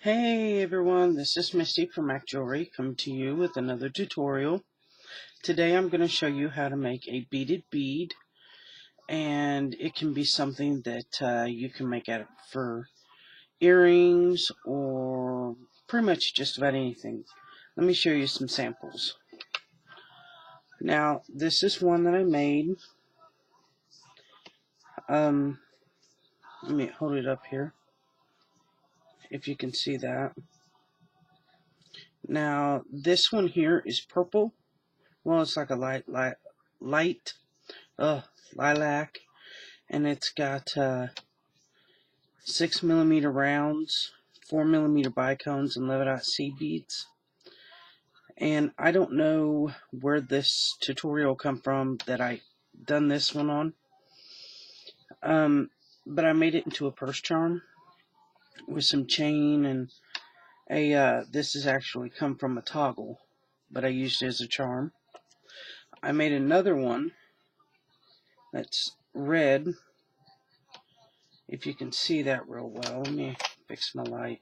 Hey everyone, this is Misty from Mac Jewelry coming to you with another tutorial. Today I'm going to show you how to make a beaded bead, and it can be something that you can make out for earrings or pretty much just about anything. Let me show you some samples. Now this is one that I made. Let me hold it up here if you can see that. Now this one here is purple. Well, it's like a light lilac, and it's got 6mm rounds, 4mm bicones, and 11-C beads. And I don't know where this tutorial come from that I done this one on, but I made it into a purse charm with some chain, and this has actually come from a toggle, but I used it as a charm. I made another one that's red, if you can see that real well. Let me fix my light.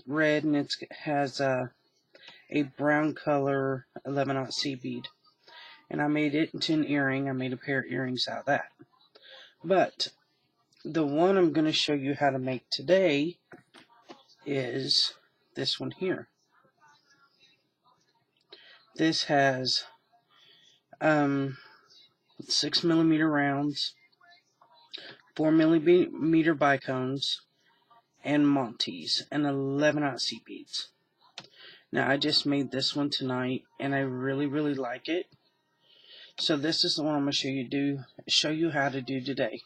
Red, and it has a brown color 11-C bead, and I made it into an earring. I made a pair of earrings out of that. But the one I'm going to show you how to make today is this one here. This has 6mm rounds, 4mm bicones, and Montes, and 11-C beads. Now I just made this one tonight, and I really like it. So this is the one I'm going to show you how to do today.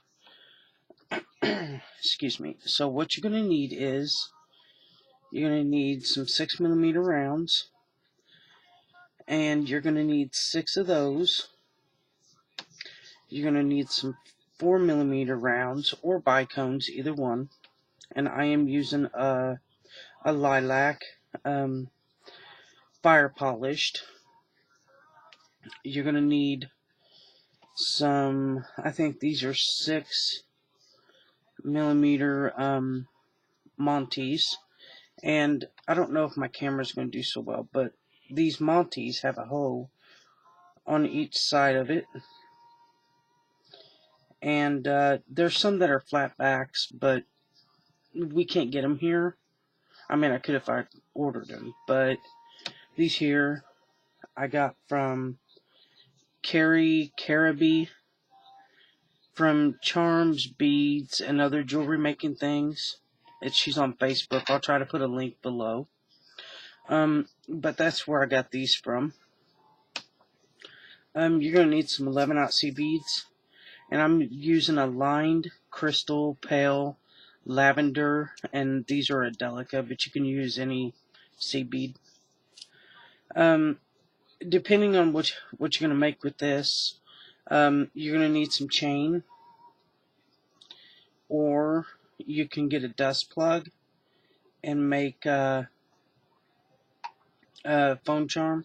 Excuse me. So what you're going to need is you're going to need some 6mm rounds, and you're going to need 6 of those. You're going to need some 4mm rounds or bicones, either one. And I am using a lilac, fire polished. You're going to need some, I think these are 6mm Montes. And I don't know if my camera's going to do so well, but these Montes have a hole on each side of it. And there's some that are flat backs, but we can't get them here. I mean, I could if I ordered them, but these here I got from Caribbean, from Charms, Beads, and other jewelry making things. She's on Facebook. I'll try to put a link below. But that's where I got these from. You're going to need some 11-C beads, and I'm using a lined crystal pale lavender, and these are a Delica, but you can use any C bead. Depending on what you're going to make with this, you're going to need some chain, or you can get a dust plug and make a phone charm.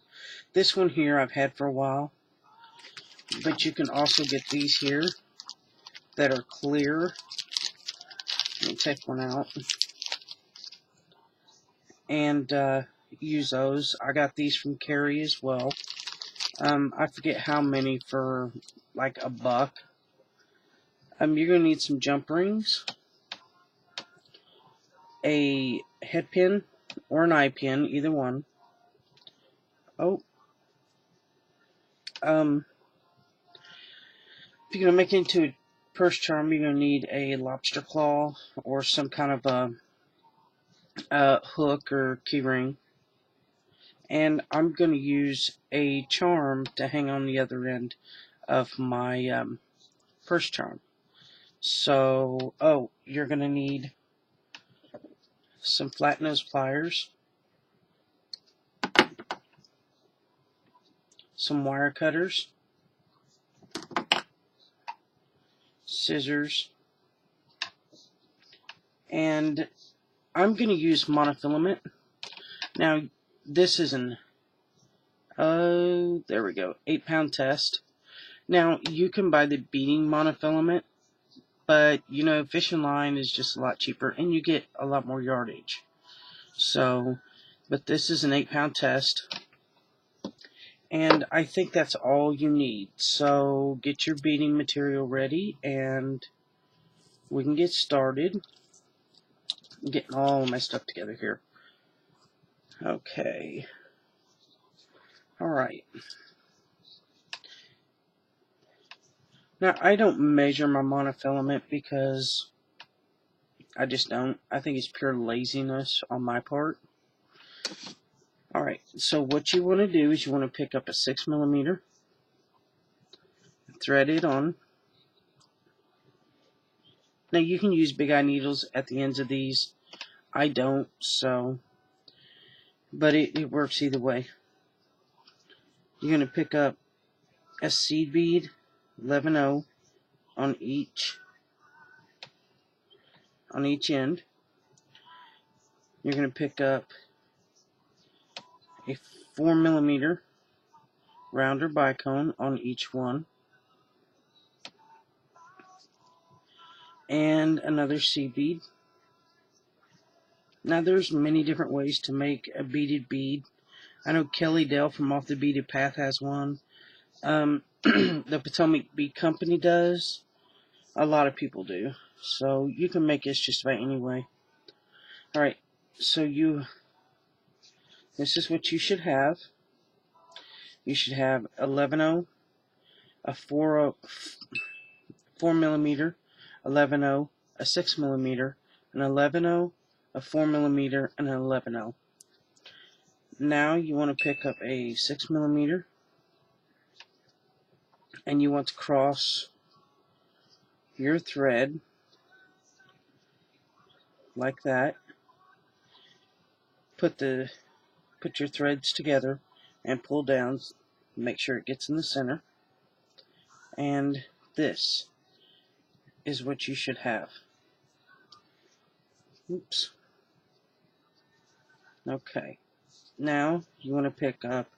This one here I've had for a while, but you can also get these here that are clear. Let me take one out and use those. I got these from Carrie as well. I forget how many, for like $1. You're going to need some jump rings, a head pin or an eye pin, either one. If you're going to make it into a purse charm, you're going to need a lobster claw or some kind of a hook or key ring. And I'm going to use a charm to hang on the other end of my purse charm. So, you're going to need some flat nose pliers, some wire cutters, scissors, and I'm going to use monofilament. Now, this is an, there we go, 8-pound test. Now, you can buy the beading monofilament, but you know, fishing line is just a lot cheaper and you get a lot more yardage. So, but this is an 8-pound test, and I think that's all you need. So get your beading material ready and we can get started. I'm getting all my stuff together here. Okay. Alright. Now, I don't measure my monofilament because I just don't. I think it's pure laziness on my part. Alright, so what you want to do is you want to pick up a 6mm, thread it on. Now, you can use big eye needles at the ends of these. I don't, so, but it works either way. You're going to pick up a seed bead, 11/0 on each end. You're going to pick up a 4mm rounder bicone on each one, and another seed bead. Now, there's many different ways to make a beaded bead. I know Kelly Dell from Off the Beaded Path has one. The Potomac Bead Company does. A lot of people do. So you can make this just about any way. Alright, so this is what you should have. You should have 11/0, a 4mm, 11/0, a 6mm, an 11/0, a 4mm, and an 11/0. Now you want to pick up a 6mm and you want to cross your thread like that. Put your threads together and pull down. Make sure it gets in the center. And this is what you should have. Oops. Okay. Now you want to pick up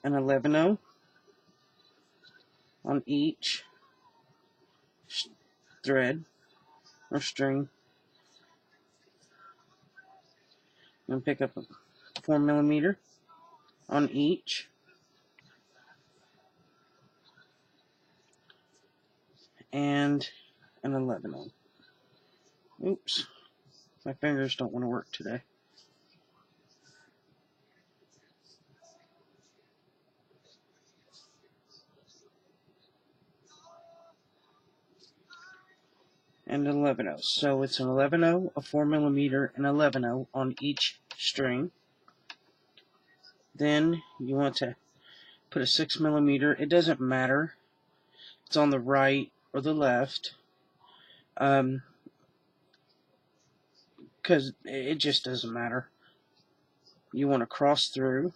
an 11/0 on each thread or string. And pick up a 4mm on each, and an 11/0. Oops, my fingers don't want to work today. And an 11/0. So it's an 11/0, a 4mm, and 11/0 on each string. Then you want to put a 6mm. It doesn't matter if it's on the right or the left, because it just doesn't matter. You want to cross through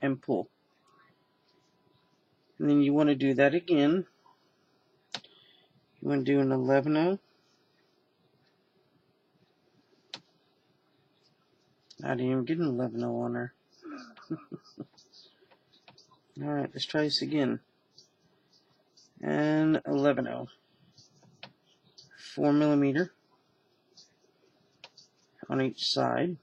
and pull. And then you want to do that again. You want to do an 11/0. I didn't even get an 11/0 on there. Alright, let's try this again. And 11/0. 4mm on each side.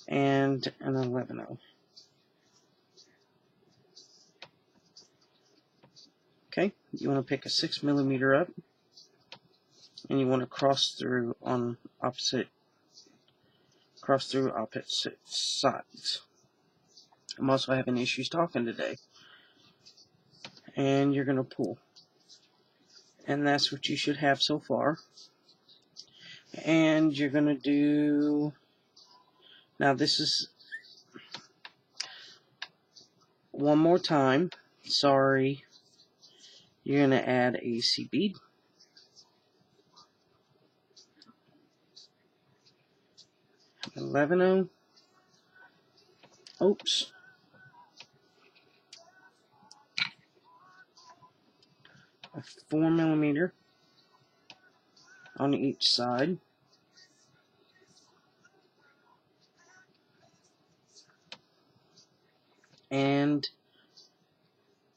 And an 11/0. Okay, you want to pick a 6mm up, and you want to cross through opposite sides. I'm also having issues talking today. And you're going to pull. And that's what you should have so far. And you're going to do, now this is one more time. Sorry. You're going to add a seed bead. An 11/0. Oops. A 4mm on each side. And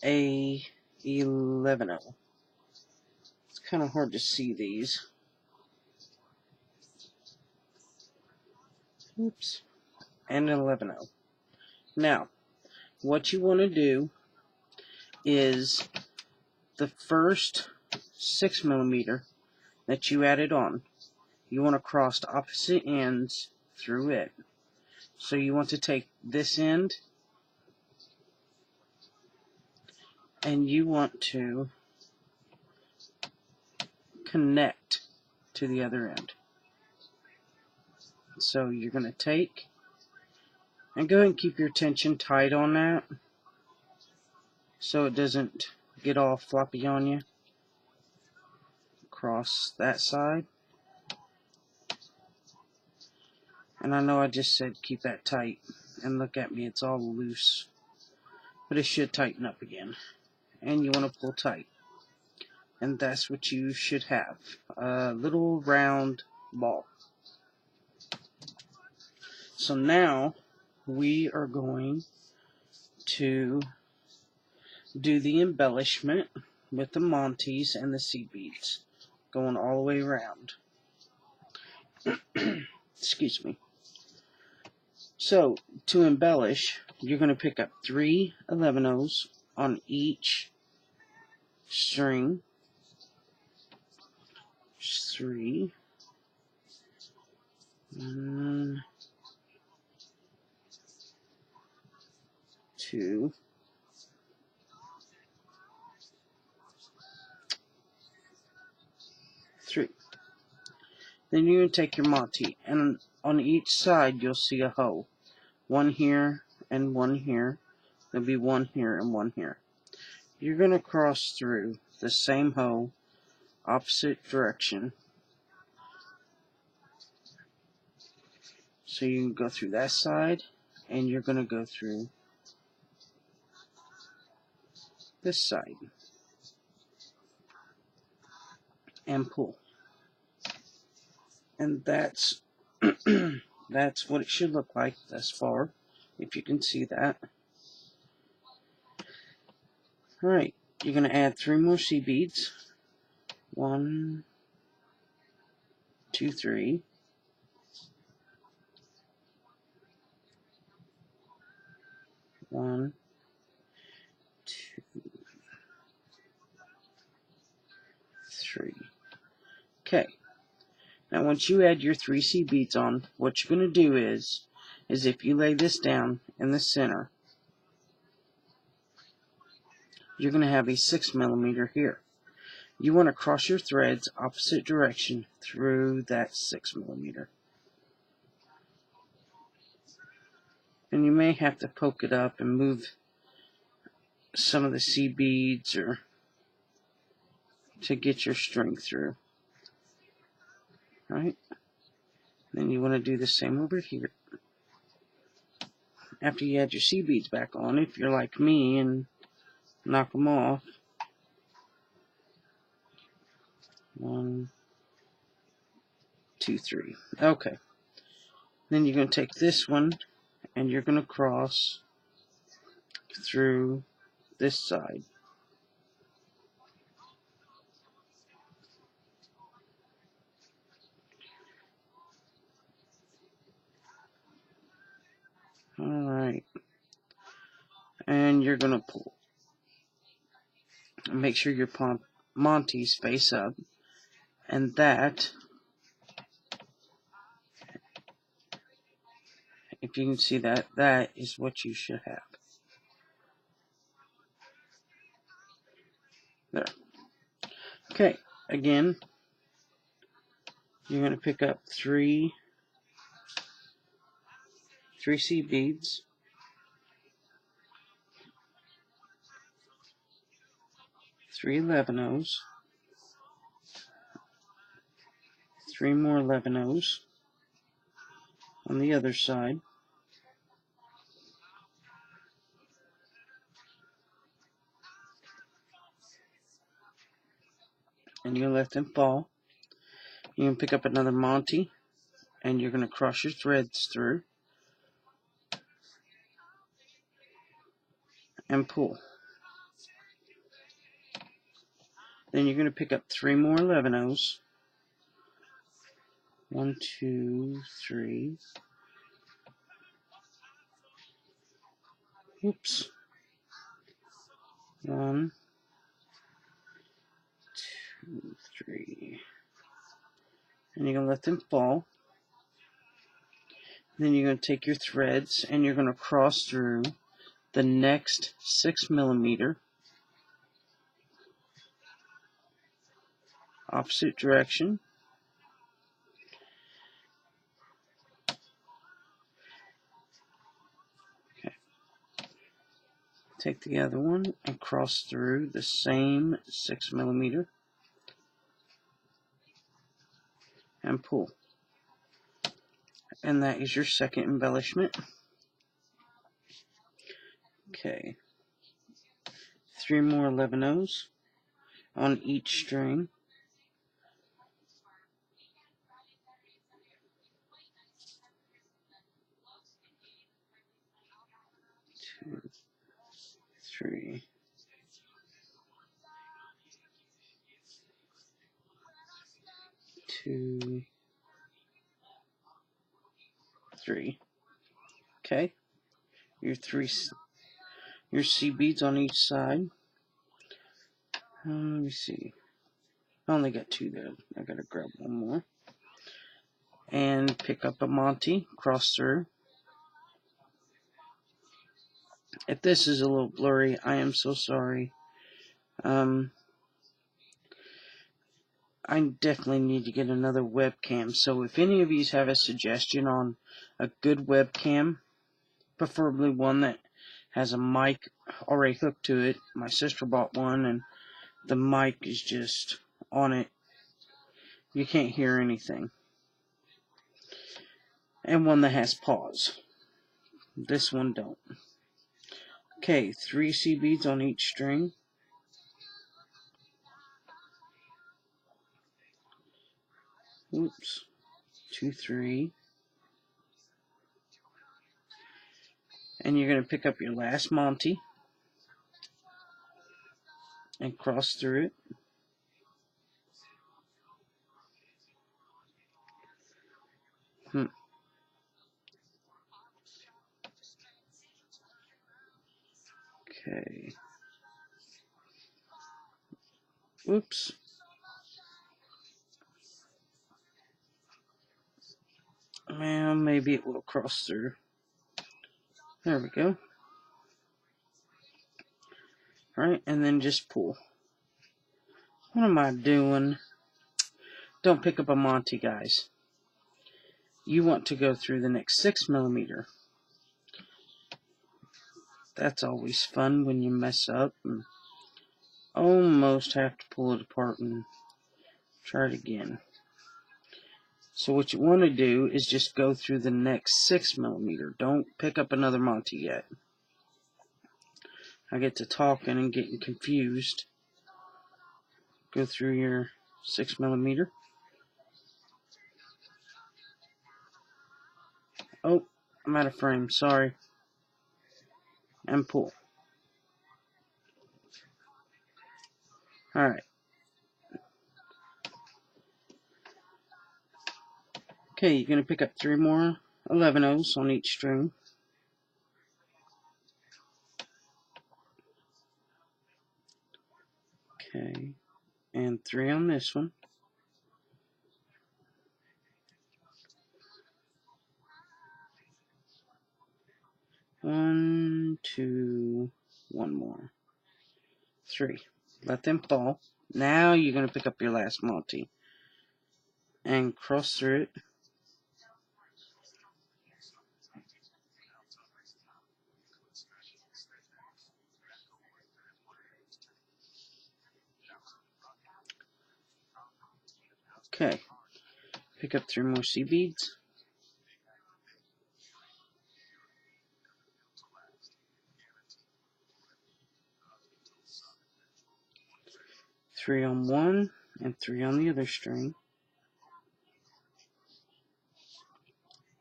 a 11-0. It's kind of hard to see these. Oops. And an 11-0. Now, what you want to do is the first 6mm that you added on, you want to cross opposite ends through it. So you want to take this end and you want to connect to the other end. So you're going to take and go ahead and keep your tension tight on that so it doesn't get all floppy on you. Cross that side. And I know I just said keep that tight, and look at me, it's all loose. But it should tighten up again. And you want to pull tight. And that's what you should have. A little round ball. So now we are going to do the embellishment with the Montes and the seed beads going all the way around. Excuse me. So to embellish, you're going to pick up 3 11-0s on each string. 3. 1, 2, 3. Then you're going to take your Monte, and on each side you'll see a hole. One here and one here. There'll be one here and one here. You're going to cross through the same hole, opposite direction. So you can go through that side, and you're going to go through this side. And pull. And that's that's what it should look like thus far, if you can see that. Alright, you're going to add 3 more seed beads. 1, 2, 3. 1, 2, 3. Okay. Now once you add your 3 seed beads on, what you're going to do is if you lay this down in the center, you're going to have a 6mm here. You want to cross your threads opposite direction through that 6mm. And you may have to poke it up and move some of the seed beads or to get your string through. Right? Then you want to do the same over here. After you add your seed beads back on, if you're like me and knock them off. 1, 2, 3. Okay. Then you're going to take this one and you're going to cross through this side. Alright. And you're going to pull. Make sure your Montes face up. And that, if you can see that, that is what you should have. There. Okay, again, you're going to pick up 3 seed beads. 3 11-0s. 3 more 11-0s on the other side. And you let them fall. You can pick up another Monte, and you're going to cross your threads through and pull. Then you're going to pick up 3 more 11-ohs. 1, 2, 3. Oops. 1, 2, 3. And you're going to let them fall. Then you're going to take your threads and you're going to cross through the next 6mm, opposite direction. Okay. Take the other one and cross through the same 6mm and pull. And that is your second embellishment. Okay. 3 more 11-ohs on each string. 2, 3. 2, 3. Okay. Your C beads on each side. Let me see. I only got 2 there. I gotta grab one more. And pick up a Monty, cross through. If this is a little blurry, I am so sorry. I definitely need to get another webcam. So if any of you have a suggestion on a good webcam, preferably one that has a mic already hooked to it. My sister bought one and the mic is just on it. You can't hear anything. And one that has pause. This one don't. Okay, 3 C beads on each string. Oops. 2, 3. And you're going to pick up your last Monty and cross through it. Okay. Oops. Well, maybe it will cross through. There we go. Alright, and then just pull. What am I doing? Don't pick up a Monty, guys. You want to go through the next 6mm. That's always fun when you mess up and almost have to pull it apart and try it again. So what you want to do is just go through the next 6mm. Don't pick up another Monty yet. I get to talking and getting confused. Go through your 6mm. Oh, I'm out of frame, sorry. And pull. Alright. Okay, you're going to pick up 3 more 11-ohs on each string. Okay, and 3 on this one. One, 2, 1 more. 3. Let them fall. Now you're going to pick up your last Monty and cross through it. Okay, pick up 3 more C beads. Three on one and 3 on the other string.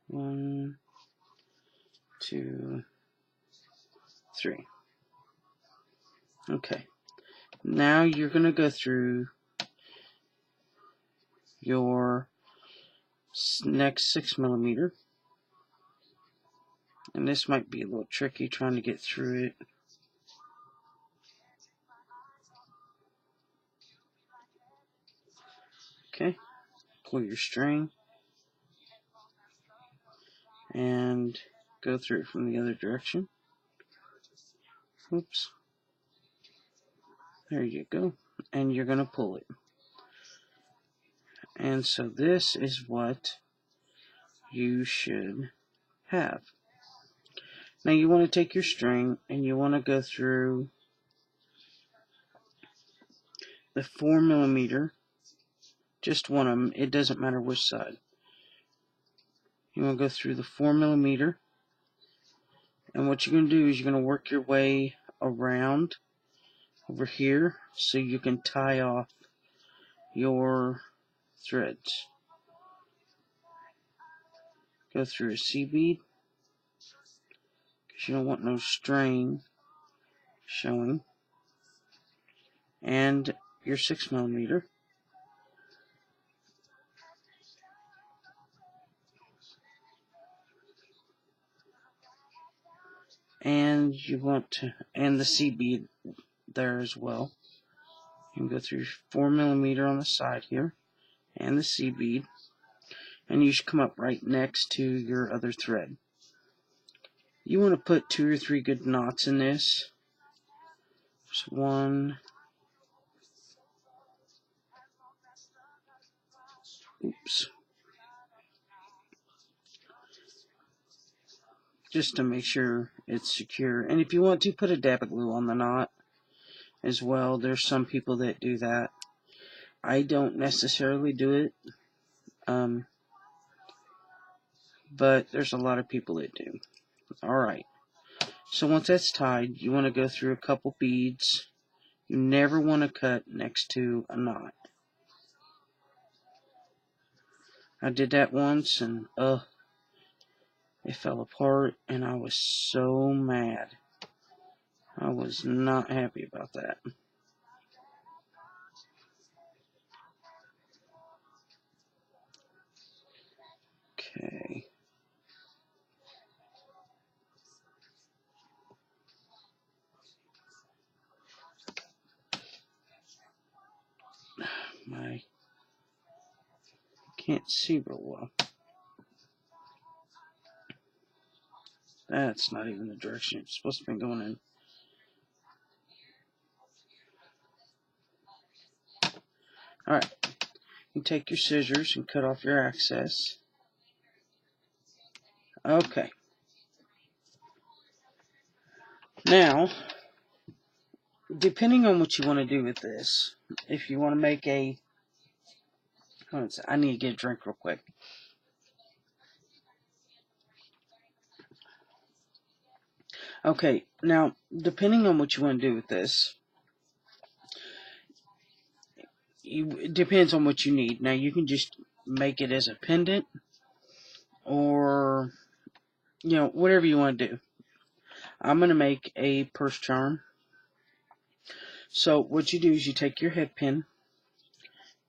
1, 2, 3. Okay, Now you're going to go through your next 6mm, and this might be a little tricky trying to get through it. Okay, pull your string and go through it from the other direction. Oops. There you go. And you're going to pull it. And so this is what you should have. Now you want to take your string and you want to go through the 4mm, just one of them, it doesn't matter which side. You want to go through the 4mm, and what you're going to do is you're going to work your way around over here so you can tie off your threads. Go through a C bead because you don't want no string showing, and your 6mm. And you want to, and the C bead there as well. You can go through 4mm on the side here, and the C bead, and you should come up right next to your other thread. You want to put 2 or 3 good knots in this. Just 1. Oops. Just to make sure it's secure. And if you want to, put a dab of glue on the knot as well. There's some people that do that. I don't necessarily do it. But there's a lot of people that do. Alright. So once that's tied, you want to go through a couple beads. You never want to cut next to a knot. I did that once and it fell apart and I was so mad. I was not happy about that. Okay. I can't see real well. That's not even the direction it's supposed to be going in. Alright. You take your scissors and cut off your excess. Okay. Now, depending on what you want to do with this, if you want to make a... I need to get a drink real quick. Okay, now, depending on what you want to do with this, it depends on what you need. Now, you can just make it as a pendant, or, you know, whatever you want to do. I'm going to make a purse charm. So, what you do is you take your head pin,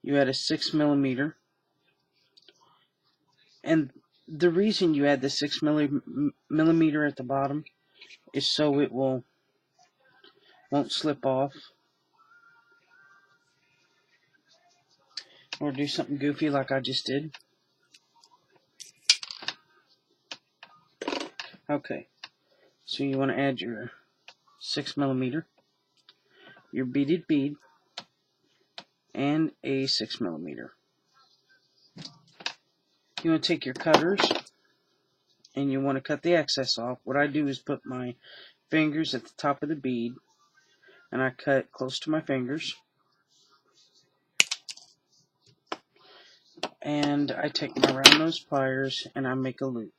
you add a 6mm, and the reason you add the 6mm at the bottom is so it won't slip off or do something goofy like I just did. Okay, so you want to add your 6mm, your beaded bead, and a 6mm. You want to take your cutters and you want to cut the excess off. What I do is put my fingers at the top of the bead and I cut close to my fingers, and I take my round nose pliers and I make a loop.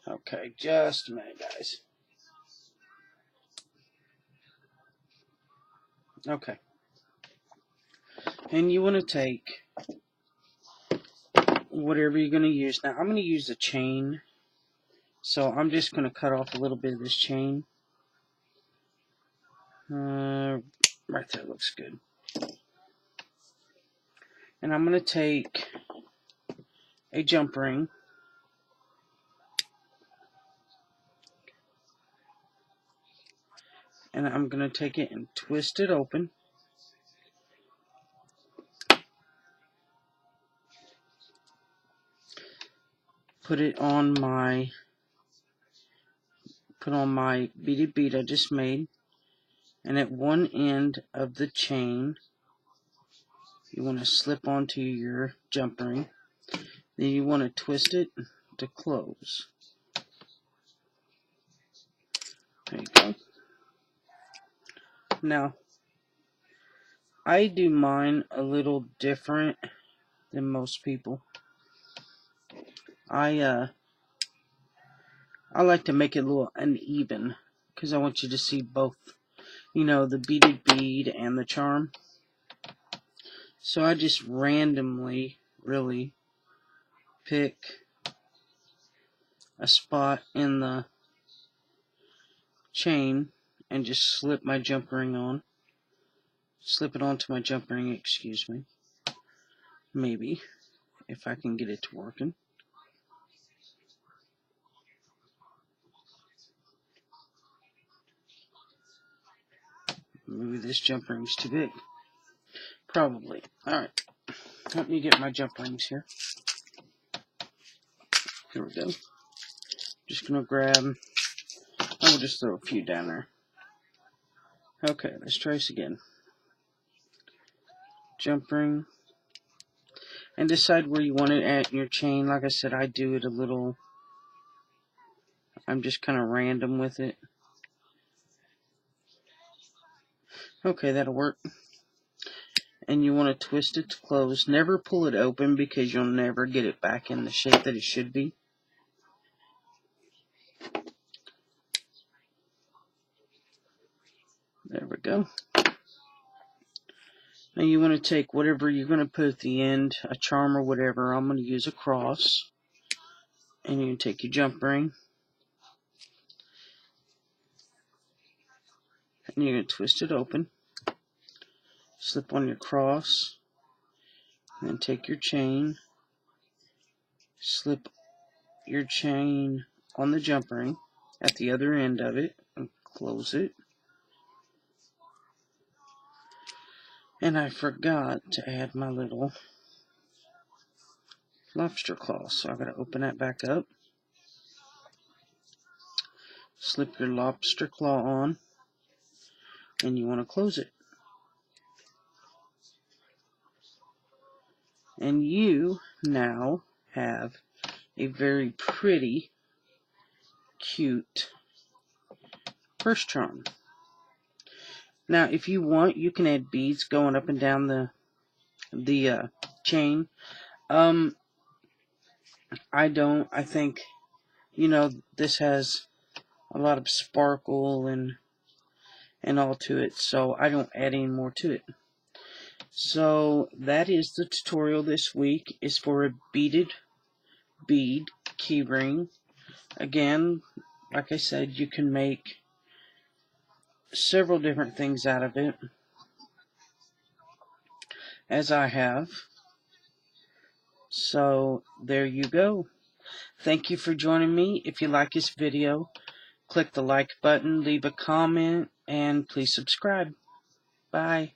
Okay, just a minute, guys. Okay. And you want to take whatever you're going to use. Now I'm going to use a chain, so I'm just going to cut off a little bit of this chain. Right there looks good. And I'm going to take a jump ring, and I'm going to take it and twist it open. Put on my beaded bead I just made, and at one end of the chain you want to slip onto your jump ring. Then you want to twist it to close. There you go. Now I do mine a little different than most people. I like to make it a little uneven because I want you to see both, the beaded bead and the charm. So I just randomly really pick a spot in the chain and just slip my jump ring on. Slip it onto my jump ring, excuse me. Maybe, if I can get it to working. Maybe this jump ring's too big. Probably. Alright. Let me get my jump rings here. Here we go. Just gonna grab, I will just throw a few down there. Okay, let's try this again. Jump ring. And decide where you want it at in your chain. Like I said, I do it a little, I'm just kind of random with it. Okay, that'll work. And you want to twist it to close. Never pull it open because you'll never get it back in the shape that it should be. There we go. Now you want to take whatever you're going to put at the end, a charm or whatever. I'm going to use a cross. And you're going to take your jump ring. And you're going to twist it open. Slip on your cross. And then take your chain. Slip your chain on the jump ring at the other end of it. And close it. And I forgot to add my little lobster claw, so I've got to open that back up. Slip your lobster claw on, and you want to close it. And you now have a very pretty, cute purse charm. Now, if you want, you can add beads going up and down the chain. I don't. I think, this has a lot of sparkle and all to it, so I don't add any more to it. So that is the tutorial this week. Is for a beaded bead keyring. Again, like I said, you can make several different things out of it, as I have. So there you go. Thank you for joining me. If you like this video, click the like button, leave a comment, and please subscribe. Bye.